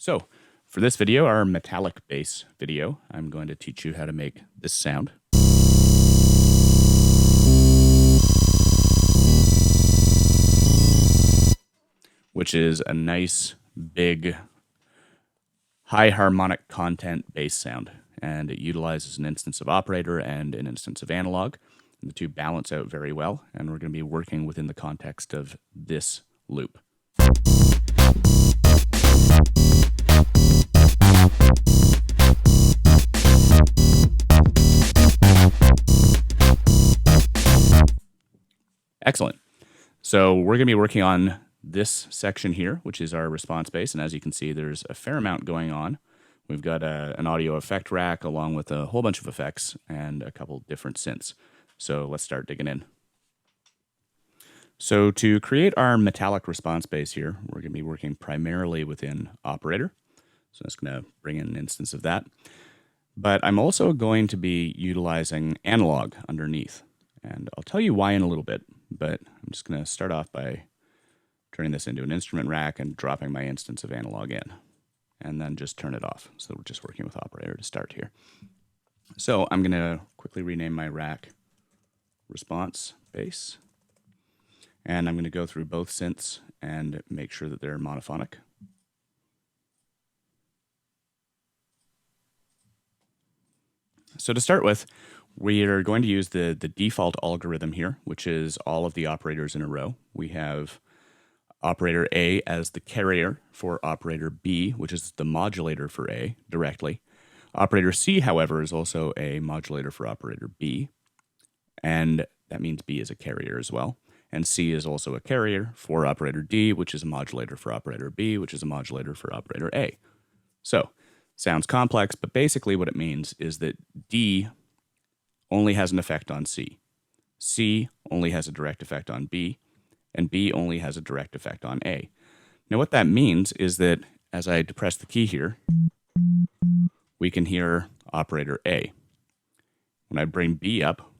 So, for this video, our metallic bass video, I'm going to teach you how to make this sound. Which is a nice, big, high harmonic content bass sound. And it utilizes an instance of operator and an instance of analog. And the two balance out very well, and we're going to be working within the context of this loop. Excellent. So we're going to be working on this section here, which is our response bass. And as you can see, there's a fair amount going on. We've got an audio effect rack along with a whole bunch of effects and a couple different synths. So let's start digging in. So to create our metallic response bass here, we're going to be working primarily within operator. So I'm just going to bring in an instance of that. But I'm also going to be utilizing analog underneath. And I'll tell you why in a little bit, but I'm just going to start off by turning this into an instrument rack and dropping my instance of analog in, and then just turn it off. So we're just working with operator to start here. So I'm going to quickly rename my rack response bass, and I'm going to go through both synths and make sure that they're monophonic. So to start with, we are going to use the default algorithm here, which is all of the operators in a row. We have operator A as the carrier for operator B, which is the modulator for A directly. Operator C, however, is also a modulator for operator B, and that means B is a carrier as well. And C is also a carrier for operator D, which is a modulator for operator B, which is a modulator for operator A. So, sounds complex, but basically what it means is that D only has an effect on C. C only has a direct effect on B, and B only has a direct effect on A. Now what that means is that as I depress the key here, we can hear operator A. When I bring B up,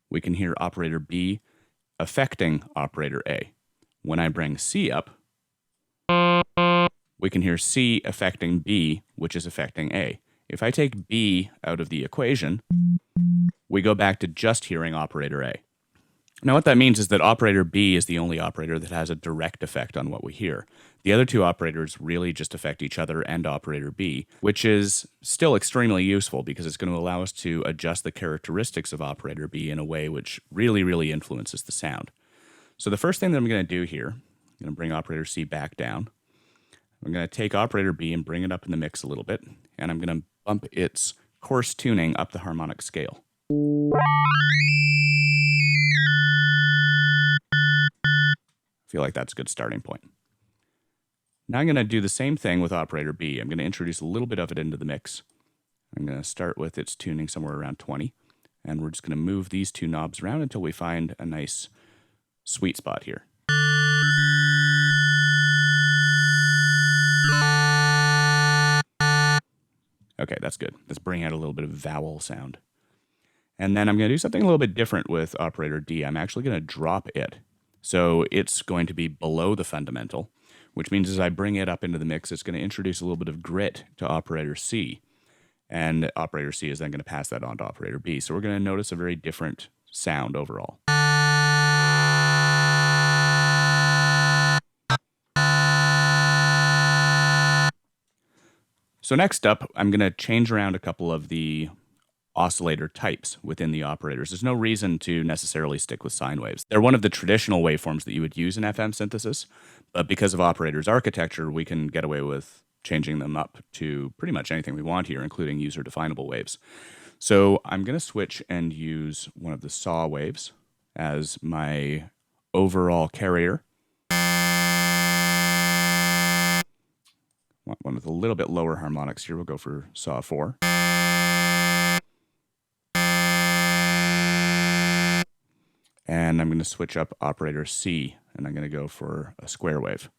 we can hear operator B affecting operator A. When I bring C up, we can hear C affecting B, which is affecting A. If I take B out of the equation, we go back to just hearing operator A. Now what that means is that operator B is the only operator that has a direct effect on what we hear. The other two operators really just affect each other and operator B, which is still extremely useful because it's going to allow us to adjust the characteristics of operator B in a way which really influences the sound. So the first thing that I'm going to do here, I'm going to bring operator C back down. I'm going to take operator B and bring it up in the mix a little bit, and I'm going to bump its coarse tuning up the harmonic scale. I feel like that's a good starting point. Now I'm going to do the same thing with operator B. I'm going to introduce a little bit of it into the mix. I'm going to start with its tuning somewhere around 20, and we're just going to move these two knobs around until we find a nice sweet spot here. Okay, that's good. Let's bring out a little bit of vowel sound. And then I'm going to do something a little bit different with operator D. I'm actually going to drop it. So it's going to be below the fundamental, which means as I bring it up into the mix, it's going to introduce a little bit of grit to operator C. And operator C is then going to pass that on to operator B. So we're going to notice a very different sound overall. So next up, I'm going to change around a couple of the oscillator types within the operators. There's no reason to necessarily stick with sine waves. They're one of the traditional waveforms that you would use in FM synthesis, but because of operators architecture, we can get away with changing them up to pretty much anything we want here, including user-definable waves. So I'm going to switch and use one of the saw waves as my overall carrier. One with a little bit lower harmonics here. We'll go for saw 4. And I'm going to switch up operator C, and I'm going to go for a square wave.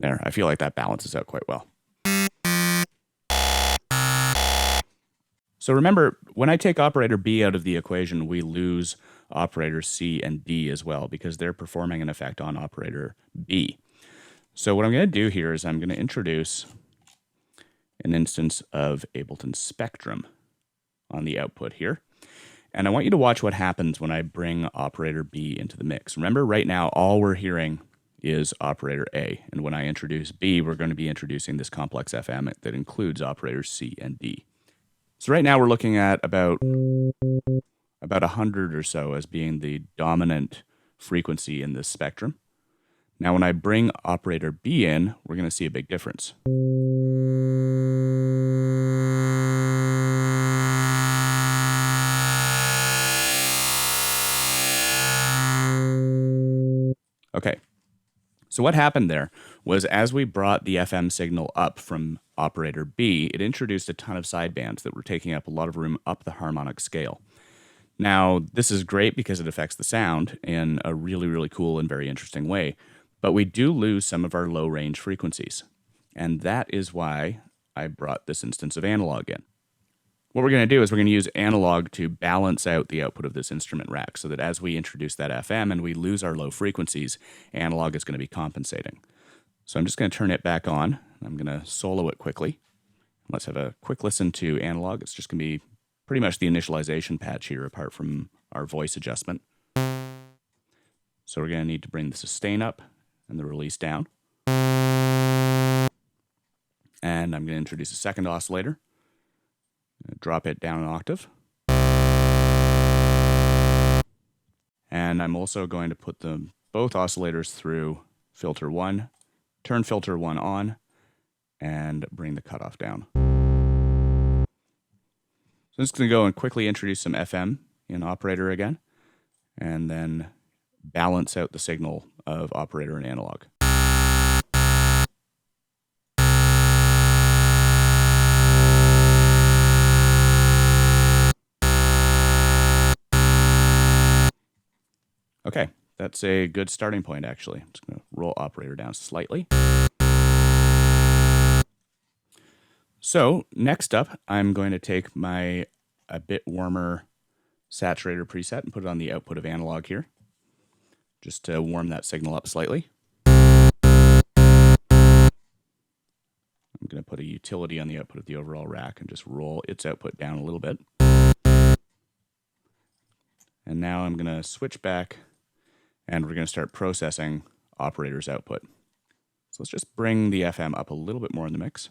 There, I feel like that balances out quite well. So remember, when I take operator B out of the equation, we lose operators C and D as well because they're performing an effect on operator B. So what I'm going to do here is I'm going to introduce an instance of Ableton Spectrum on the output here. And I want you to watch what happens when I bring operator B into the mix. Remember, right now, all we're hearing is operator A. And when I introduce B, we're going to be introducing this complex FM that includes operators C and D. So right now we're looking at about 100 or so as being the dominant frequency in this spectrum. Now when I bring operator B in, we're going to see a big difference. Okay, so what happened there was as we brought the FM signal up from operator B, it introduced a ton of sidebands that were taking up a lot of room up the harmonic scale. Now, this is great because it affects the sound in a really, really cool and very interesting way, but we do lose some of our low-range frequencies, and that is why I brought this instance of analog in. What we're going to do is we're going to use analog to balance out the output of this instrument rack so that as we introduce that FM and we lose our low frequencies, analog is going to be compensating. So I'm just going to turn it back on. I'm going to solo it quickly. Let's have a quick listen to analog. It's just going to be pretty much the initialization patch here apart from our voice adjustment. So we're going to need to bring the sustain up and the release down. And I'm going to introduce a second oscillator. Drop it down an octave. And I'm also going to put both oscillators through filter 1, turn filter 1 on, and bring the cutoff down. So I'm just going to go and quickly introduce some FM in operator again, and then balance out the signal of operator and analog. Okay, that's a good starting point, actually. I'm just going to roll operator down slightly. So next up, I'm going to take a bit warmer saturator preset and put it on the output of analog here, just to warm that signal up slightly. I'm going to put a utility on the output of the overall rack and just roll its output down a little bit. And now I'm going to switch back and we're going to start processing operator's output. So let's just bring the FM up a little bit more in the mix.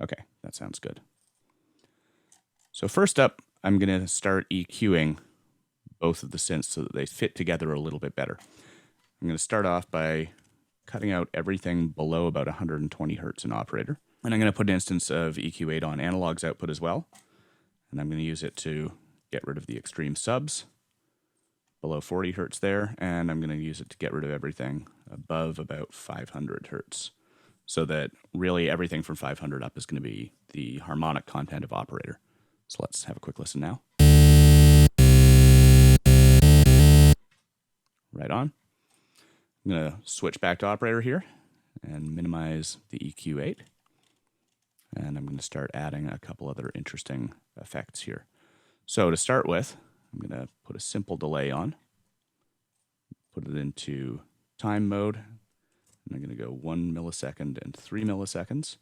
Okay, that sounds good. So first up, I'm going to start EQing both of the synths so that they fit together a little bit better. I'm going to start off by cutting out everything below about 120 hertz in operator. And I'm going to put an instance of EQ8 on analog's output as well. And I'm going to use it to get rid of the extreme subs below 40 hertz there. And I'm going to use it to get rid of everything above about 500 hertz. So that really everything from 500 up is going to be the harmonic content of operator. So let's have a quick listen now. Right on. I'm going to switch back to operator here and minimize the EQ8. And I'm going to start adding a couple other interesting effects here. So to start with, I'm going to put a simple delay on, put it into time mode, and I'm going to go 1 millisecond and 3 milliseconds.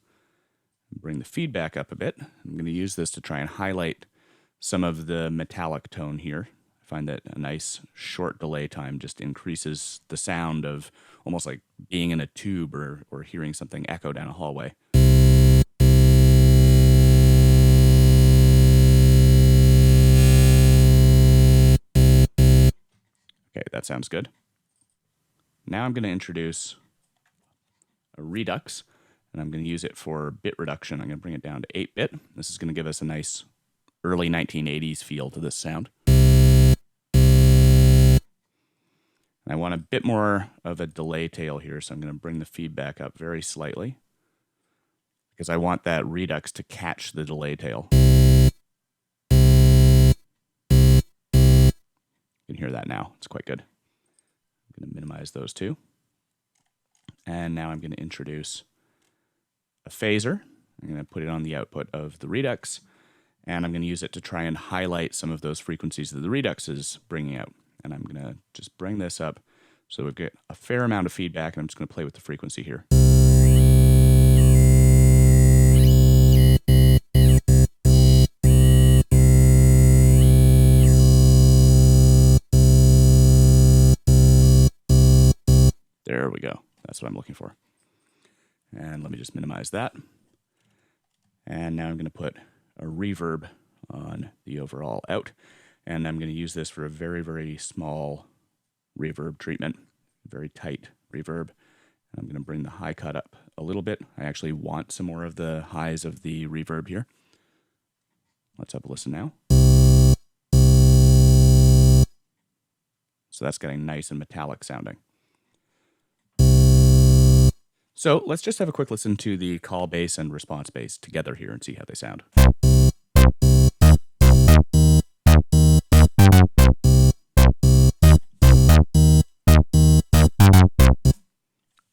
Bring the feedback up a bit. I'm going to use this to try and highlight some of the metallic tone here. I find that a nice short delay time just increases the sound of almost like being in a tube or hearing something echo down a hallway. Okay, that sounds good. Now I'm going to introduce a redux, and I'm going to use it for bit reduction. I'm going to bring it down to 8-bit. This is going to give us a nice early 1980s feel to this sound. And I want a bit more of a delay tail here, so I'm going to bring the feedback up very slightly because I want that redux to catch the delay tail. You can hear that now. It's quite good. going to minimize those two. And now I'm going to introduce a phaser. I'm going to put it on the output of the Redux, and I'm going to use it to try and highlight some of those frequencies that the Redux is bringing out. And I'm going to just bring this up so we get a fair amount of feedback, and I'm just going to play with the frequency here. There we go. That's what I'm looking for. And let me just minimize that. And now I'm going to put a reverb on the overall out. And I'm going to use this for a very, very small reverb treatment, very tight reverb. And I'm going to bring the high cut up a little bit. I actually want some more of the highs of the reverb here. Let's have a listen now. So that's getting nice and metallic sounding. So let's just have a quick listen to the call bass and response bass together here and see how they sound.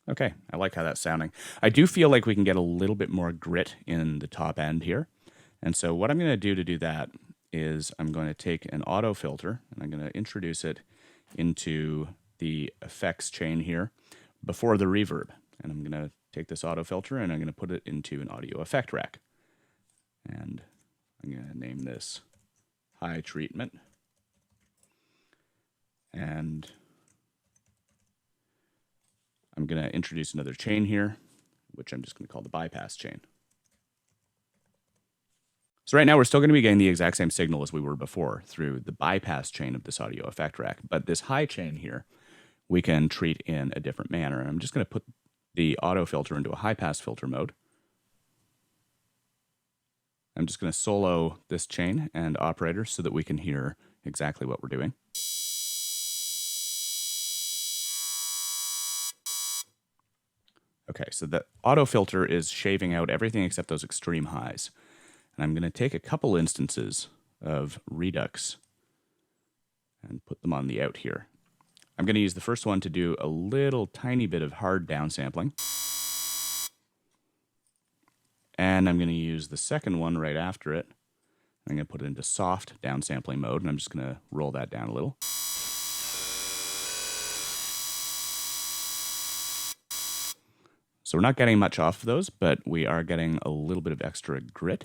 Okay, I like how that's sounding. I do feel like we can get a little bit more grit in the top end here. And so what I'm going to do that is I'm going to take an auto filter and I'm going to introduce it into the effects chain here before the reverb. And I'm going to take this auto filter and I'm going to put it into an audio effect rack. And I'm going to name this high treatment. And I'm going to introduce another chain here, which I'm just going to call the bypass chain. So right now we're still going to be getting the exact same signal as we were before through the bypass chain of this audio effect rack. But this high chain here, we can treat in a different manner. And I'm just going to put the auto filter into a high pass filter mode. I'm just going to solo this chain and operator so that we can hear exactly what we're doing. Okay, so the auto filter is shaving out everything except those extreme highs. And I'm going to take a couple instances of Redux and put them on the out here. I'm going to use the first one to do a little tiny bit of hard downsampling. And I'm going to use the second one right after it. I'm going to put it into soft downsampling mode, and I'm just going to roll that down a little. So we're not getting much off of those, but we are getting a little bit of extra grit.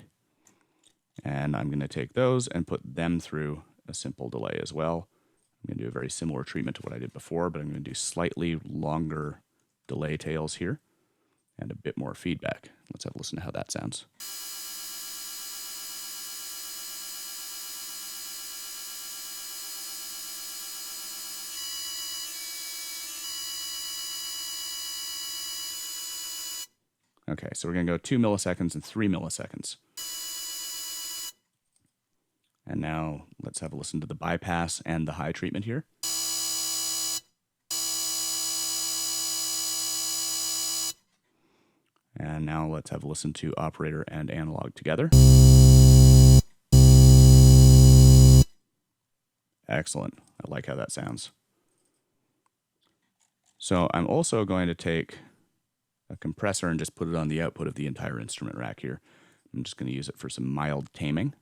And I'm going to take those and put them through a simple delay as well. I'm going to do a very similar treatment to what I did before, but I'm going to do slightly longer delay tails here and a bit more feedback. Let's have a listen to how that sounds. Okay, so we're going to go 2 milliseconds and 3 milliseconds. And now let's have a listen to the bypass and the high treatment here. And now let's have a listen to operator and analog together. Excellent. I like how that sounds. So I'm also going to take a compressor and just put it on the output of the entire instrument rack here. I'm just going to use it for some mild taming.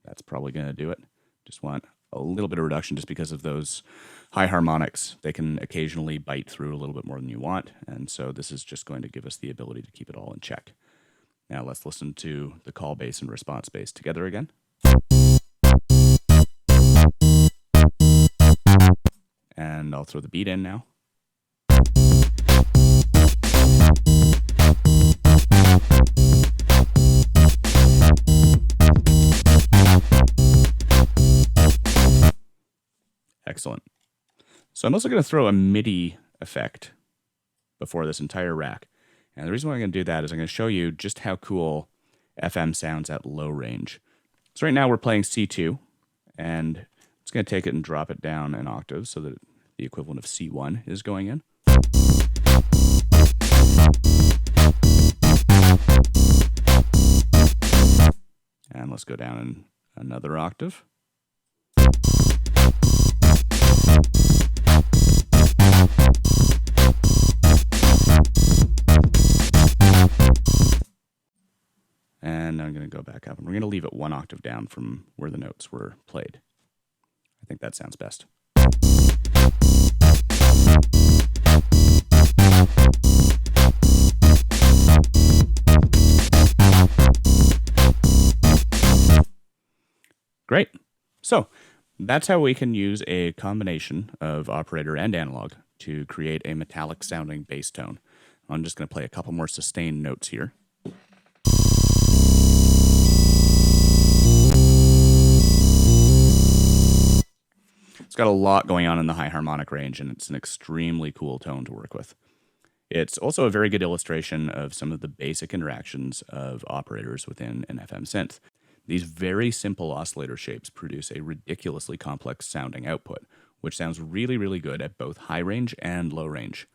That's probably going to do it. Just want a little bit of reduction just because of those high harmonics. They can occasionally bite through a little bit more than you want, and so this is just going to give us the ability to keep it all in check. Now let's listen to the call bass and response bass together again. And I'll throw the beat in now. Excellent. So I'm also going to throw a MIDI effect before this entire rack. And the reason why I'm going to do that is I'm going to show you just how cool FM sounds at low range. So right now we're playing C2, and it's going to take it and drop it down an octave so that the equivalent of C1 is going in. And let's go down another octave. one octave down from where the notes were played. I think that sounds best. Great. So that's how we can use a combination of operator and analog to create a metallic sounding bass tone. I'm just going to play a couple more sustained notes here. It's got a lot going on in the high harmonic range, and it's an extremely cool tone to work with. It's also a very good illustration of some of the basic interactions of operators within an FM synth. These very simple oscillator shapes produce a ridiculously complex sounding output, which sounds really, really good at both high range and low range.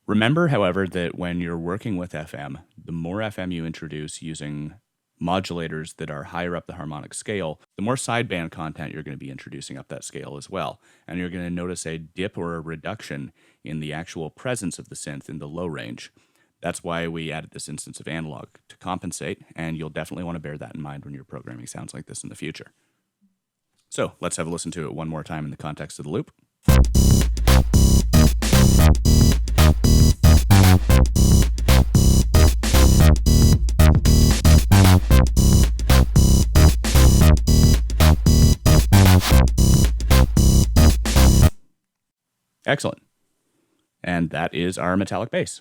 Remember, however, that when you're working with FM, the more FM you introduce using modulators that are higher up the harmonic scale, the more sideband content you're going to be introducing up that scale as well. And you're going to notice a dip or a reduction in the actual presence of the synth in the low range. That's why we added this instance of analog to compensate, and you'll definitely want to bear that in mind when you're programming sounds like this in the future. So let's have a listen to it one more time in the context of the loop. Excellent. And that is our metallic bass.